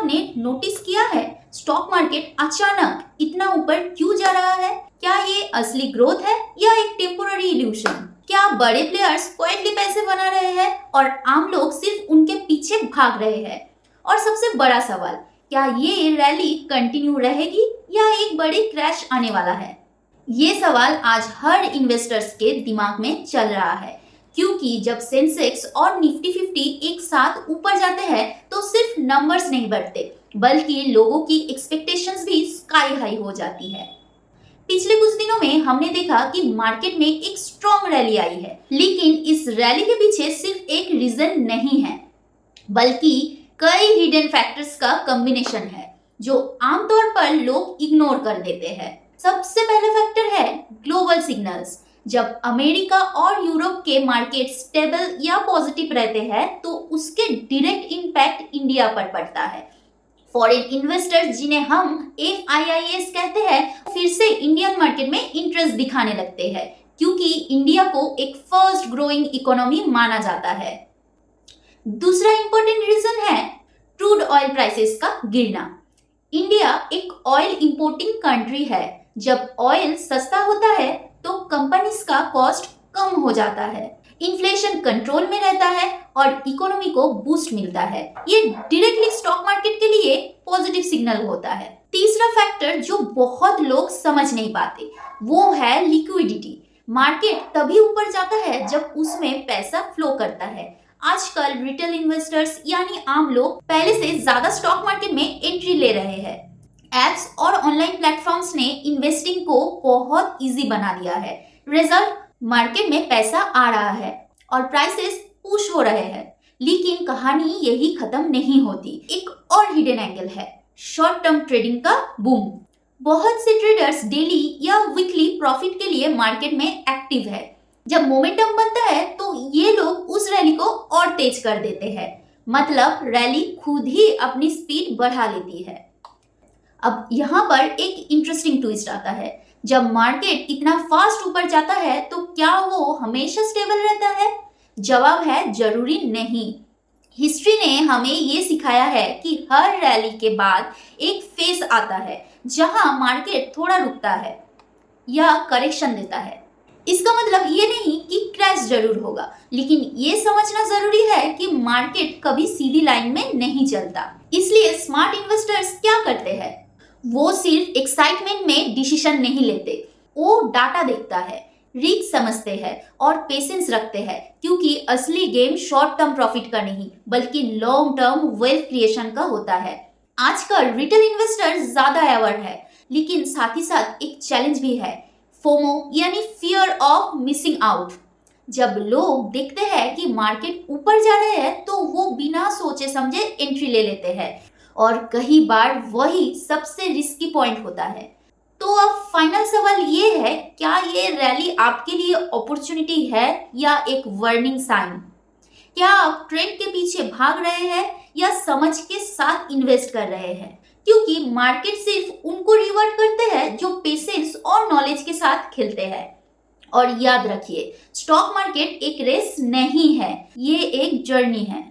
आपने नोटिस किया है स्टॉक मार्केट अचानक इतना ऊपर क्यों जा रहा है? क्या ये असली ग्रोथ है या एक टेम्पोररी इल्यूशन? क्या बड़े प्लेयर्स क्वाइटली पैसे बना रहे हैं और आम लोग सिर्फ उनके पीछे भाग रहे हैं? और सबसे बड़ा सवाल, क्या ये रैली कंटिन्यू रहेगी या एक बड़ी क्रैश आने वाला है? ये सवाल आज हर इन्वेस्टर्स के दिमाग में चल रहा है, क्योंकि जब सेंसेक्स और निफ्टी 50 एक साथ ऊपर जाते हैं तो सिर्फ नंबर्स नहीं बढ़ते, बल्कि लोगों की एक्सपेक्टेशंस भी स्काई हाई हो जाती है। पिछले कुछ दिनों में हमने देखा कि मार्केट में एक स्ट्रॉन्ग रैली आई है, लेकिन इस रैली के पीछे सिर्फ एक रीजन नहीं है, बल्कि कई हिडन फैक्टर्स का कॉम्बिनेशन है जो आमतौर पर लोग इग्नोर कर देते हैं। सबसे पहला फैक्टर है ग्लोबल सिग्नल्स। जब अमेरिका और यूरोप के मार्केट स्टेबल या पॉजिटिव रहते हैं तो उसके डायरेक्ट इंपैक्ट इंडिया पर पड़ता है। फॉरेन इन्वेस्टर्स, जिन्हें हम FIIs कहते हैं, फिर से इंडियन मार्केट में इंटरेस्ट दिखाने लगते हैं, क्योंकि इंडिया को एक फर्स्ट ग्रोइंग इकोनॉमी माना जाता है। दूसरा इंपॉर्टेंट रीजन है क्रूड ऑयल प्राइसेस का गिरना। इंडिया एक ऑयल इंपोर्टिंग कंट्री है। जब ऑयल सस्ता होता है तो कंपनीज का कॉस्ट कम हो जाता है, इन्फ्लेशन कंट्रोल में रहता है और इकोनॉमी को बूस्ट मिलता है। ये डायरेक्टली स्टॉक मार्केट के लिए पॉजिटिव सिग्नल होता है। तीसरा फैक्टर जो बहुत लोग समझ नहीं पाते वो है लिक्विडिटी। मार्केट तभी ऊपर जाता है जब उसमें पैसा फ्लो करता है। आजकल रिटेल इन्वेस्टर्स यानी आम लोग पहले से ज्यादा स्टॉक मार्केट में एंट्री ले रहे हैं। एप्स और ऑनलाइन प्लेटफॉर्म्स ने इन्वेस्टिंग को बहुत इजी बना दिया है। रिजल्ट, मार्केट में पैसा आ रहा है और प्राइसेस पुश हो रहे हैं। लेकिन कहानी यही खत्म नहीं होती। एक और हिडन एंगल है शॉर्ट टर्म ट्रेडिंग का बूम। बहुत से ट्रेडर्स डेली या वीकली प्रॉफिट के लिए मार्केट में एक्टिव है। जब मोमेंटम बनता है तो ये लोग उस रैली को और तेज कर देते हैं, मतलब रैली खुद ही अपनी स्पीड बढ़ा लेती है। अब यहाँ पर एक इंटरेस्टिंग ट्विस्ट आता है। जब मार्केट इतना फास्ट ऊपर जाता है तो क्या वो हमेशा स्टेबल रहता है? जवाब है जरूरी नहीं। हिस्ट्री ने हमें ये सिखाया है कि हर रैली के बाद एक फेज आता है जहां मार्केट थोड़ा रुकता है या करेक्शन देता है। इसका मतलब ये नहीं कि क्रैश जरूर होगा, लेकिन ये समझना जरूरी है कि मार्केट कभी सीधी लाइन में नहीं चलता। इसलिए स्मार्ट इन्वेस्टर्स क्या करते हैं? वो सिर्फ एक्साइटमेंट में डिसीजन नहीं लेते, वो डाटा देखता है, रिस्क समझते हैं और पेशेंस रखते हैं, क्योंकि असली गेम शॉर्ट टर्म प्रॉफिट का नहीं बल्कि लॉन्ग टर्म वेल्थ क्रिएशन का होता है। आजकल रिटेल इन्वेस्टर ज्यादा अवेयर है, लेकिन साथ ही साथ एक चैलेंज भी है, फोमो यानी फियर ऑफ मिसिंग आउट। जब लोग देखते हैं कि मार्केट ऊपर जा रहे हैं तो वो बिना सोचे समझे एंट्री ले लेते हैं और कई बार वही सबसे रिस्की पॉइंट होता है। तो अब फाइनल सवाल ये है, क्या ये रैली आपके लिए अपॉर्चुनिटी है या एक वार्निंग साइन? क्या आप ट्रेंड के पीछे भाग रहे हैं या समझ के साथ इन्वेस्ट कर रहे हैं? क्योंकि मार्केट सिर्फ उनको रिवॉर्ड करते हैं जो पेशेंस और नॉलेज के साथ खेलते हैं। और याद रखिए, स्टॉक मार्केट एक रेस नहीं है, ये एक जर्नी है।